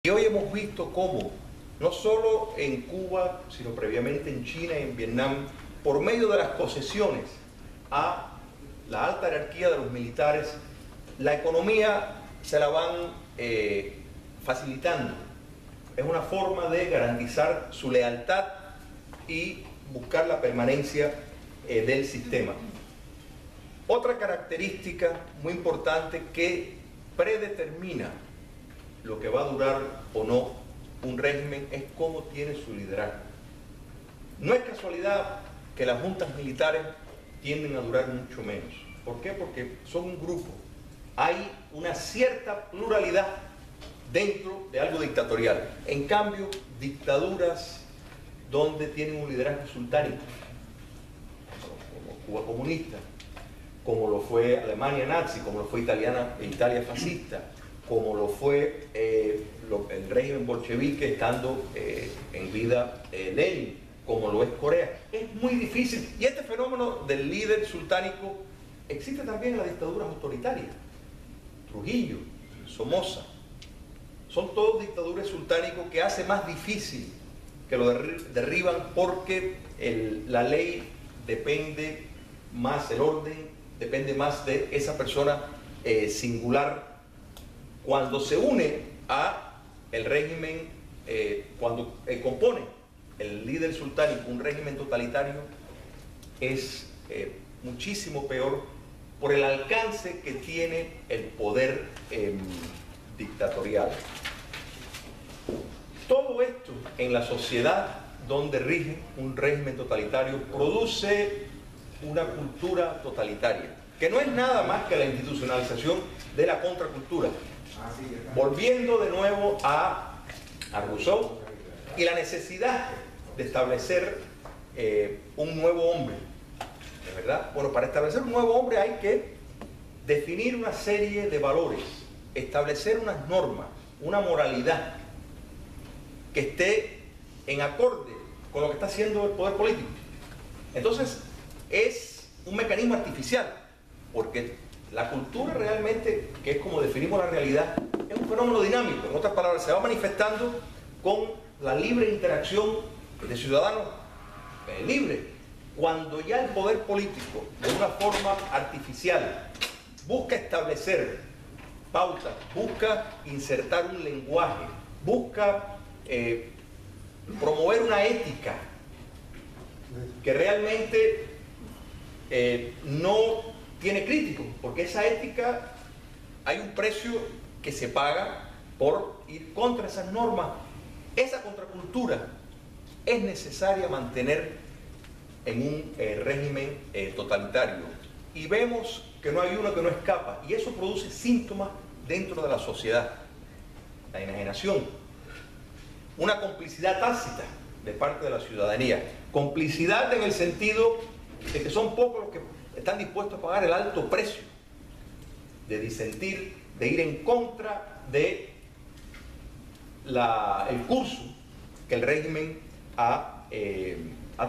Y hoy hemos visto cómo, no solo en Cuba, sino previamente en China y en Vietnam, por medio de las concesiones a la alta jerarquía de los militares, la economía se la van facilitando. Es una forma de garantizar su lealtad y buscar la permanencia del sistema. Otra característica muy importante que predetermina lo que va a durar o no un régimen es cómo tiene su liderazgo. No es casualidad que las juntas militares tienden a durar mucho menos. ¿Por qué? Porque son un grupo. Hay una cierta pluralidad dentro de algo dictatorial. En cambio, dictaduras donde tienen un liderazgo sultánico, como Cuba comunista, como lo fue Alemania nazi, como lo fue Italia fascista, como lo fue el régimen bolchevique estando en vida Lenin, como lo es Corea. Es muy difícil. Y este fenómeno del líder sultánico existe también en las dictaduras autoritarias. Trujillo, Somoza, son todos dictaduras sultánicos que hace más difícil que lo derriban porque la ley depende más, el orden depende más de esa persona singular. Cuando se une a el régimen, cuando compone el líder sultánico un régimen totalitario, es muchísimo peor por el alcance que tiene el poder dictatorial. Todo esto en la sociedad donde rige un régimen totalitario produce una cultura totalitaria, que no es nada más que la institucionalización de la contracultura. Volviendo de nuevo a Rousseau y la necesidad de establecer un nuevo hombre, ¿de verdad? Bueno, para establecer un nuevo hombre hay que definir una serie de valores, establecer unas normas, una moralidad que esté en acorde con lo que está haciendo el poder político. Entonces, es un mecanismo artificial, porque la cultura realmente, que es como definimos la realidad, es un fenómeno dinámico. En otras palabras, se va manifestando con la libre interacción de ciudadanos libres. Cuando ya el poder político, de una forma artificial, busca establecer pautas, busca insertar un lenguaje, busca promover una ética que realmente no tiene crítico, porque esa ética, hay un precio que se paga por ir contra esas normas. Esa contracultura es necesaria mantener en un régimen totalitario, y vemos que no hay uno que no escapa, y eso produce síntomas dentro de la sociedad: la enajenación, una complicidad tácita de parte de la ciudadanía, complicidad en el sentido de que son pocos los que están dispuestos a pagar el alto precio de disentir, de ir en contra de el curso que el régimen ha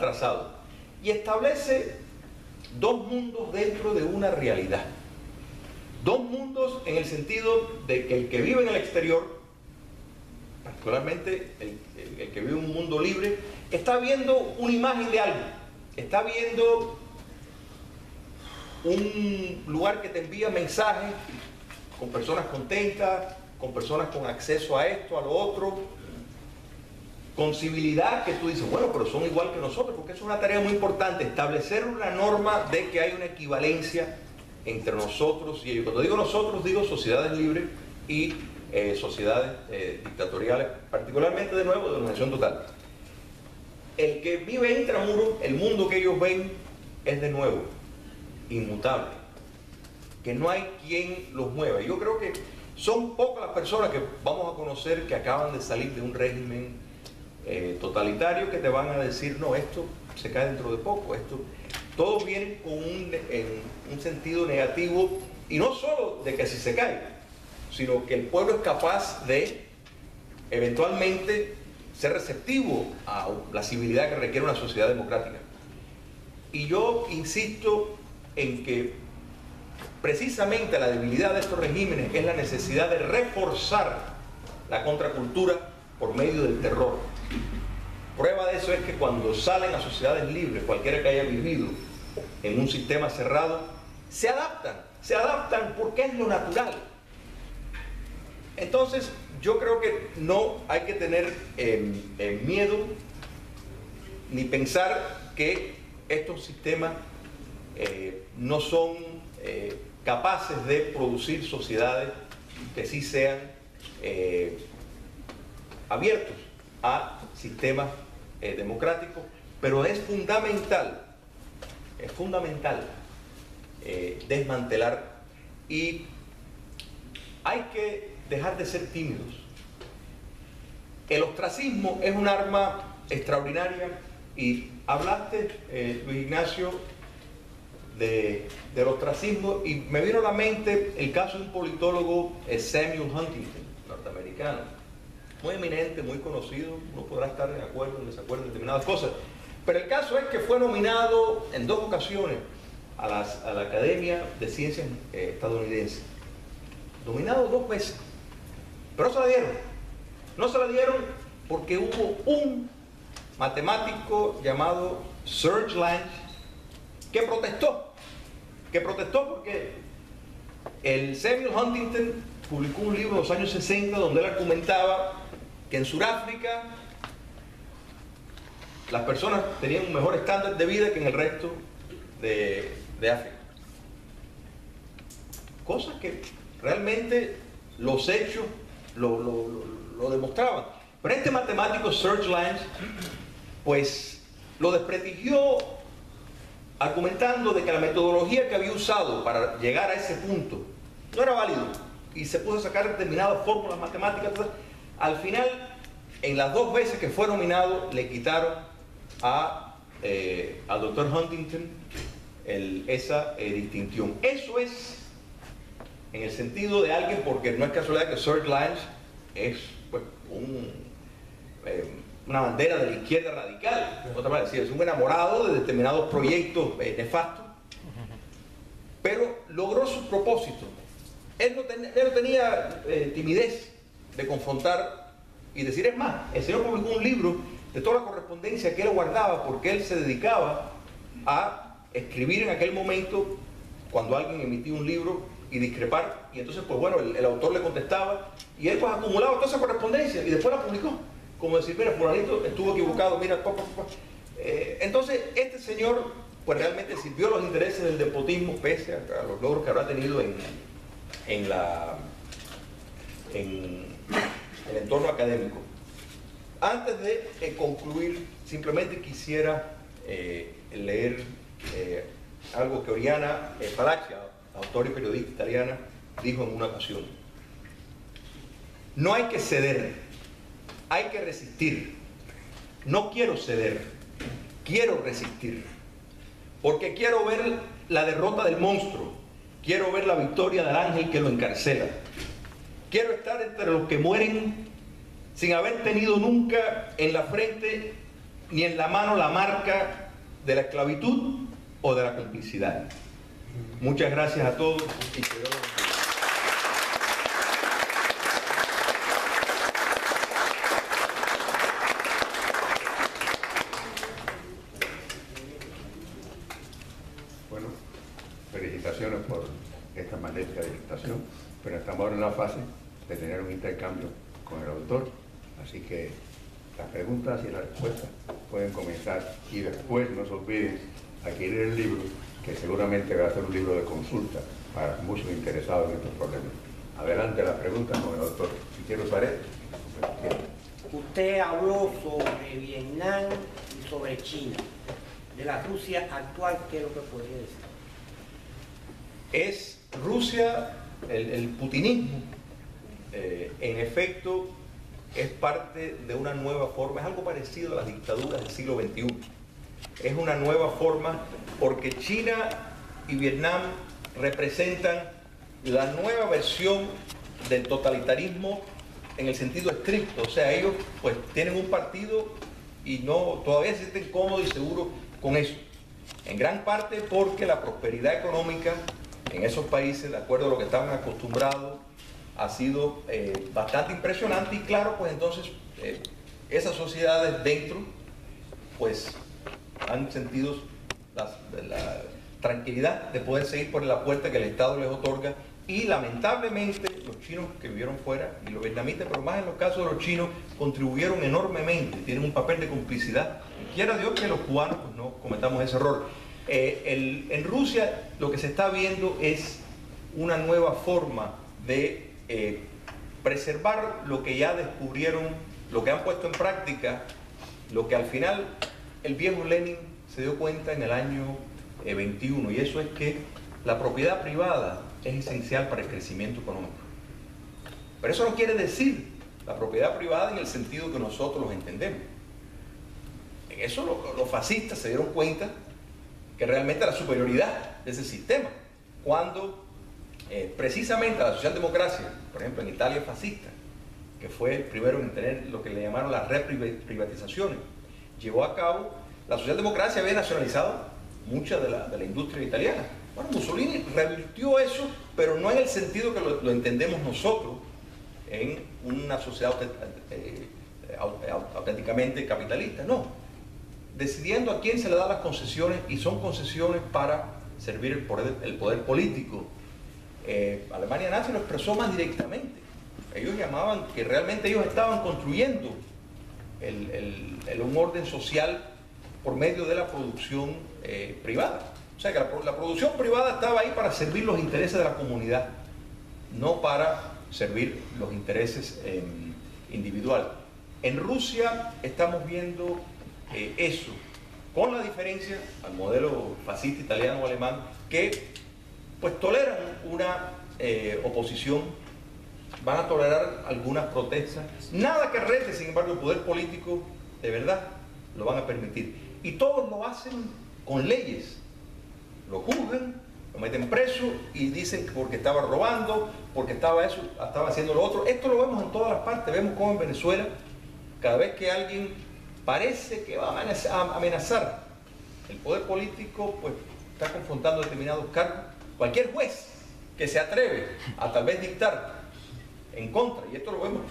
trazado, y establece dos mundos dentro de una realidad. Dos mundos en el sentido de que el que vive en el exterior, particularmente el que vive en un mundo libre, está viendo una imagen de algo, está viendo un lugar que te envía mensajes con personas contentas, con personas con acceso a esto, a lo otro, con civilidad, que tú dices, bueno, pero son igual que nosotros, porque es una tarea muy importante, establecer una norma de que hay una equivalencia entre nosotros y ellos. Cuando digo nosotros, digo sociedades libres y sociedades dictatoriales, particularmente, de nuevo, de dominación total. El que vive intramuros, el mundo que ellos ven es, de nuevo, inmutable, que no hay quien los mueva. Yo creo que son pocas las personas que vamos a conocer que acaban de salir de un régimen totalitario, que te van a decir, no, esto se cae dentro de poco. Todos vienen con un sentido negativo, y no solo de que si se cae, sino que el pueblo es capaz de eventualmente ser receptivo a la civilidad que requiere una sociedad democrática. Y yo insisto en que precisamente la debilidad de estos regímenes es la necesidad de reforzar la contracultura por medio del terror. Prueba de eso es que cuando salen a sociedades libres, cualquiera que haya vivido en un sistema cerrado, se adaptan porque es lo natural. Entonces, yo creo que no hay que tener miedo ni pensar que estos sistemas no son capaces de producir sociedades que sí sean abiertos a sistemas democráticos, pero es fundamental desmantelar, y hay que dejar de ser tímidos. El ostracismo es un arma extraordinaria, y hablaste, Luis Ignacio, del ostracismo, y me vino a la mente el caso de un politólogo, Samuel Huntington, norteamericano, muy eminente, muy conocido. Uno podrá estar de acuerdo o en desacuerdo en determinadas cosas, pero el caso es que fue nominado en 2 ocasiones a la Academia de Ciencias estadounidense. Nominado 2 veces, pero no se la dieron porque hubo un matemático llamado Serge Lange que protestó porque el Samuel Huntington publicó un libro en los años 60 donde él argumentaba que en Sudáfrica las personas tenían un mejor estándar de vida que en el resto de África. Cosas que realmente los hechos lo demostraban. Pero este matemático Serge Lange pues lo desprestigió, argumentando de que la metodología que había usado para llegar a ese punto no era válido, y se puso a sacar determinadas fórmulas matemáticas. Al final, en las 2 veces que fue nominado, le quitaron al doctor Huntington esa distinción. Eso es en el sentido de alguien, porque no es casualidad que Serge Lange es pues, una bandera de la izquierda radical, otra manera de decir, es un enamorado de determinados proyectos nefastos, pero logró su propósito. Él no tenía timidez de confrontar y decir. Es más, el señor publicó un libro de toda la correspondencia que él guardaba, porque él se dedicaba a escribir en aquel momento cuando alguien emitía un libro y discrepar, y entonces pues bueno, el autor le contestaba, y él pues acumulaba toda esa correspondencia y después la publicó, como decir, mira, fulanito estuvo equivocado, mira, entonces este señor pues realmente sirvió los intereses del despotismo, pese a los logros que habrá tenido en el entorno académico. Antes de concluir, simplemente quisiera leer algo que Oriana Fallaci, autora y periodista italiana, dijo en una ocasión. No hay que ceder, hay que resistir. No quiero ceder, quiero resistir, porque quiero ver la derrota del monstruo, quiero ver la victoria del ángel que lo encarcela. Quiero estar entre los que mueren sin haber tenido nunca en la frente ni en la mano la marca de la esclavitud o de la complicidad. Muchas gracias a todos y que Dios los bendiga. Bueno, felicitaciones por esta magnífica disertación, pero estamos ahora en la fase de tener un intercambio con el autor, así que las preguntas y las respuestas pueden comenzar, y después no se olviden adquirir el libro, que seguramente va a ser un libro de consulta para muchos interesados en estos problemas. Adelante las preguntas con el autor. Si quiero saber. Usted habló sobre Vietnam y sobre China. De la Rusia actual, ¿qué es lo que podría decir? Es Rusia, el putinismo, en efecto, es parte de una nueva forma, es algo parecido a las dictaduras del siglo XXI. Es una nueva forma porque China y Vietnam representan la nueva versión del totalitarismo en el sentido estricto. O sea, ellos pues tienen un partido y todavía se sienten cómodos y seguros con eso. En gran parte porque la prosperidad económica en esos países, de acuerdo a lo que estaban acostumbrados, ha sido bastante impresionante y claro, pues entonces esas sociedades dentro pues han sentido la tranquilidad de poder seguir por la puerta que el Estado les otorga y lamentablemente los chinos que vivieron fuera y los vietnamitas, pero más en los casos de los chinos, contribuyeron enormemente, tienen un papel de complicidad. Y quiera Dios que los cubanos pues, no cometamos ese error. En Rusia lo que se está viendo es una nueva forma de preservar lo que ya descubrieron, lo que han puesto en práctica, lo que al final el viejo Lenin se dio cuenta en el año 21, y eso es que la propiedad privada es esencial para el crecimiento económico. Pero eso no quiere decir la propiedad privada en el sentido que nosotros los entendemos. En eso los fascistas se dieron cuenta que realmente la superioridad de ese sistema, cuando precisamente la socialdemocracia, por ejemplo en Italia fascista, que fue el primero en tener lo que le llamaron las reprivatizaciones, llevó a cabo, la socialdemocracia había nacionalizado mucha de la industria italiana. Bueno, Mussolini revirtió eso, pero no en el sentido que lo entendemos nosotros en una sociedad auténticamente capitalista, no. Decidiendo a quién se le dan las concesiones, y son concesiones para servir el poder político. Alemania nazi lo expresó más directamente. Ellos llamaban que realmente ellos estaban construyendo un orden social por medio de la producción privada. O sea que la producción privada estaba ahí para servir los intereses de la comunidad, no para servir los intereses individuales. En Rusia estamos viendo eso, con la diferencia al modelo fascista italiano o alemán, que pues toleran una oposición, van a tolerar algunas protestas, nada que rete, sin embargo, el poder político de verdad lo van a permitir. Y todos lo hacen con leyes, lo juzgan, lo meten preso y dicen que porque estaba robando, porque estaba haciendo lo otro. Esto lo vemos en todas las partes, vemos cómo en Venezuela, cada vez que alguien parece que va a amenazar el poder político, pues está confrontando determinados cargos. Cualquier juez que se atreve a tal vez dictar en contra, y esto lo vemos,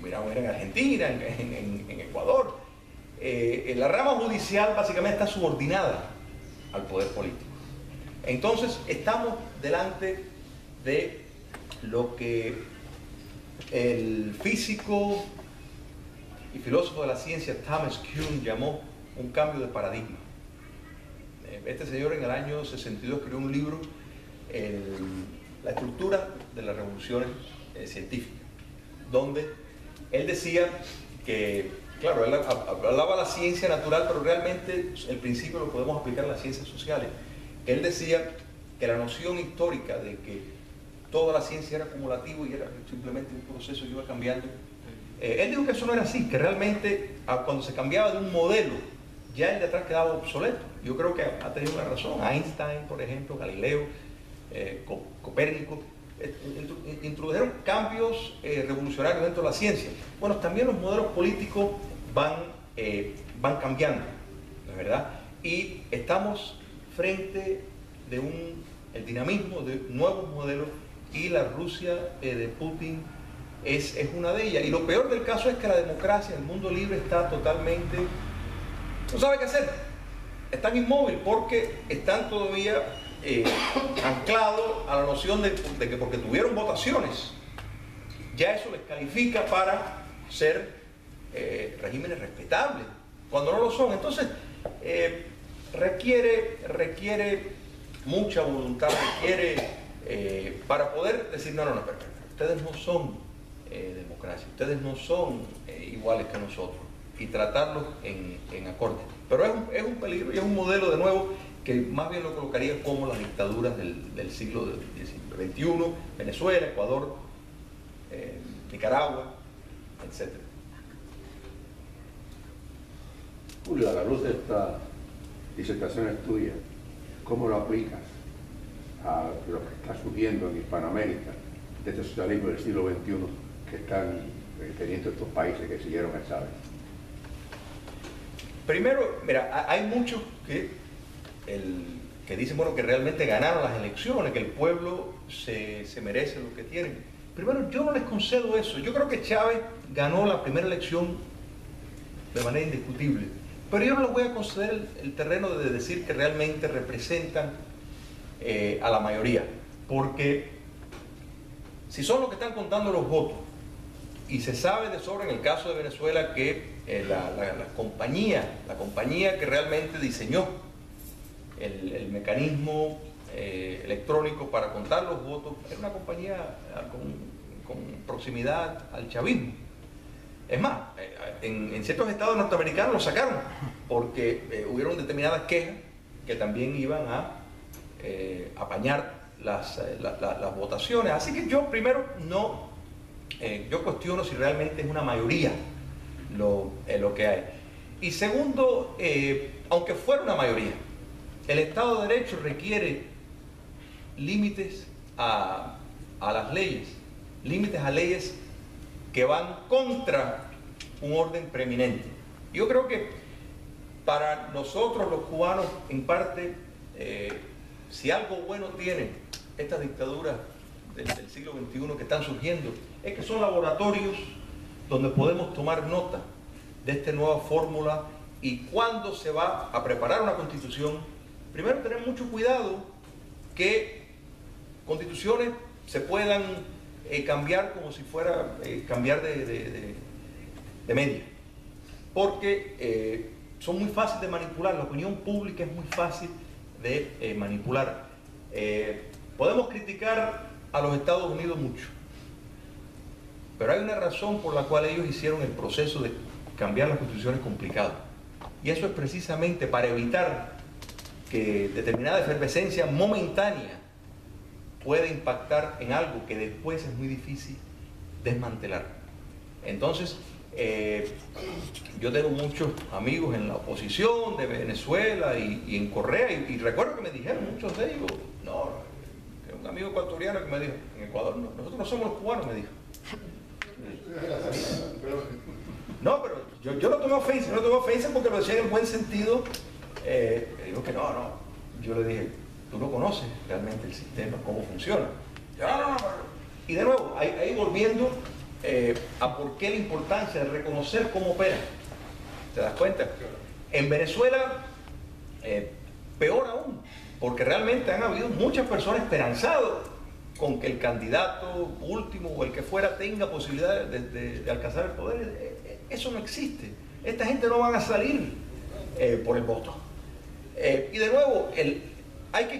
miramos en Argentina, en Ecuador, la rama judicial básicamente está subordinada al poder político. Entonces estamos delante de lo que el físico y filósofo de la ciencia Thomas Kuhn llamó un cambio de paradigma. Este señor en el año 62 escribió un libro, La estructura de las revoluciones científicas, donde él decía que, claro, él hablaba de la ciencia natural, pero realmente el principio lo podemos aplicar a las ciencias sociales. Él decía que la noción histórica de que toda la ciencia era acumulativa y era simplemente un proceso que iba cambiando, él dijo que eso no era así, que realmente cuando se cambiaba de un modelo, ya el de atrás quedaba obsoleto. Yo creo que ha tenido una razón. Einstein, por ejemplo, Galileo, Copérnico, introdujeron cambios revolucionarios dentro de la ciencia. Bueno, también los modelos políticos van cambiando, ¿no es verdad? Y estamos frente de el dinamismo de nuevos modelos, y la Rusia de Putin es una de ellas. Y lo peor del caso es que la democracia, el mundo libre, está totalmente, no sabe qué hacer, están inmóviles porque están todavía anclados a la noción de que porque tuvieron votaciones, ya eso les califica para ser regímenes respetables, cuando no lo son. Entonces, requiere mucha voluntad, para poder decir, no, ustedes no son democracia, ustedes no son iguales que nosotros, y tratarlos en acorde. Pero es un peligro y es un modelo, de nuevo, que más bien lo colocaría como las dictaduras del siglo XXI, Venezuela, Ecuador, Nicaragua, etc. Julio, a la luz de esta disertación tuya, ¿cómo lo aplicas a lo que está surgiendo en Hispanoamérica, de este socialismo del siglo XXI que están teniendo estos países que siguieron a Chávez? Primero, mira, hay muchos que dicen, bueno, que realmente ganaron las elecciones, que el pueblo se merece lo que tienen. Primero, yo no les concedo eso. Yo creo que Chávez ganó la primera elección de manera indiscutible, pero yo no les voy a conceder el terreno de decir que realmente representan a la mayoría, porque si son los que están contando los votos, y se sabe de sobra en el caso de Venezuela que la compañía que realmente diseñó el mecanismo electrónico para contar los votos era una compañía con proximidad al chavismo. Es más, en ciertos estados norteamericanos lo sacaron porque hubieron determinadas quejas que también iban a apañar las votaciones. Así que yo primero yo cuestiono si realmente es una mayoría lo que hay. Y segundo, aunque fuera una mayoría, el Estado de Derecho requiere límites a las leyes, límites a leyes que van contra un orden preeminente. Yo creo que para nosotros los cubanos, en parte, si algo bueno tiene estas dictaduras del siglo XXI que están surgiendo, es que son laboratorios donde podemos tomar nota de esta nueva fórmula, y cuando se va a preparar una constitución, primero tener mucho cuidado que constituciones se puedan cambiar como si fuera cambiar de media, porque son muy fáciles de manipular. La opinión pública es muy fácil de manipular. Podemos criticar a los Estados Unidos mucho, pero hay una razón por la cual ellos hicieron el proceso de cambiar las constituciones complicado, y eso es precisamente para evitar que determinada efervescencia momentánea puede impactar en algo que después es muy difícil desmantelar. Entonces, yo tengo muchos amigos en la oposición de Venezuela y en Correa, y recuerdo que me dijeron muchos de ellos, que un amigo ecuatoriano que me dijo, en Ecuador nosotros no somos los cubanos, me dijo. No, pero yo no tomé ofensa porque lo decía en el buen sentido. Digo que no, yo le dije, tú no conoces realmente el sistema, cómo funciona. No. Y de nuevo, ahí volviendo a por qué la importancia de reconocer cómo opera. ¿Te das cuenta? En Venezuela, peor aún, porque realmente han habido muchas personas esperanzadas con que el candidato último o el que fuera tenga posibilidad de alcanzar el poder. Eso no existe. Esta gente no van a salir por el voto. Y de nuevo, hay que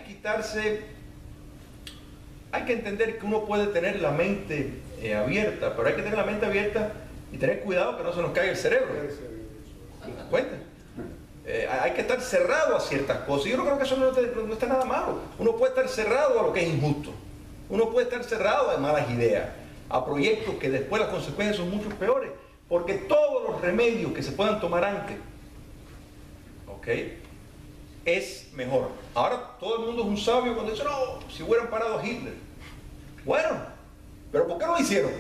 entender que uno puede tener la mente abierta, pero hay que tener la mente abierta y tener cuidado que no se nos caiga el cerebro. ¿Te das cuenta? Hay que estar cerrado a ciertas cosas. Y yo no creo que eso no está nada malo. Uno puede estar cerrado a lo que es injusto. Uno puede estar cerrado a malas ideas, a proyectos que después las consecuencias son mucho peores, porque todos los remedios que se puedan tomar antes, es mejor. Ahora todo el mundo es un sabio cuando dice, no, si hubieran parado a Hitler. Bueno, pero ¿por qué no lo hicieron?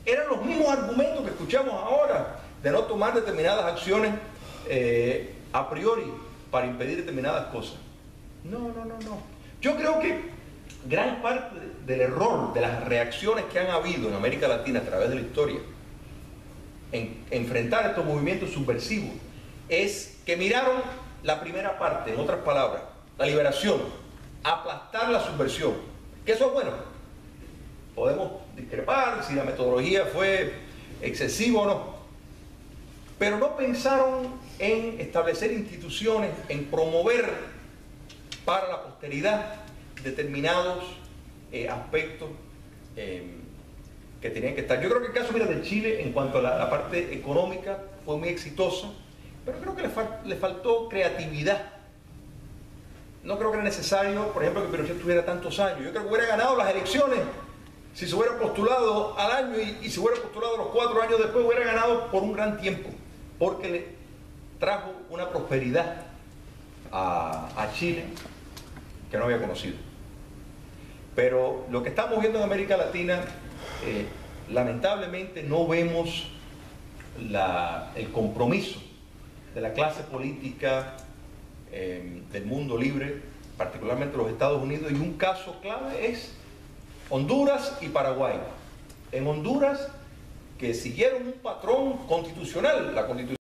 Eran los mismos argumentos que escuchamos ahora de no tomar determinadas acciones a priori para impedir determinadas cosas. No. Yo creo que gran parte del error de las reacciones que han habido en América Latina a través de la historia en enfrentar estos movimientos subversivos es que miraron la primera parte, en otras palabras, la liberación, aplastar la subversión, que eso es bueno. Podemos discrepar si la metodología fue excesiva o no, pero no pensaron en establecer instituciones, en promover para la posteridad determinados aspectos que tenían que estar. Yo creo que el caso de Chile, en cuanto a la parte económica, fue muy exitoso, pero creo que le faltó creatividad. No creo que era necesario, por ejemplo, que Pinochet tuviera tantos años. Yo creo que hubiera ganado las elecciones si se hubiera postulado al año y se hubiera postulado los 4 años después, hubiera ganado por un gran tiempo, porque le trajo una prosperidad a Chile que no había conocido. Pero lo que estamos viendo en América Latina, lamentablemente no vemos el compromiso de la clase política del mundo libre, particularmente los Estados Unidos, y un caso clave es Honduras y Paraguay. en Honduras que siguieron un patrón constitucional, la Constitución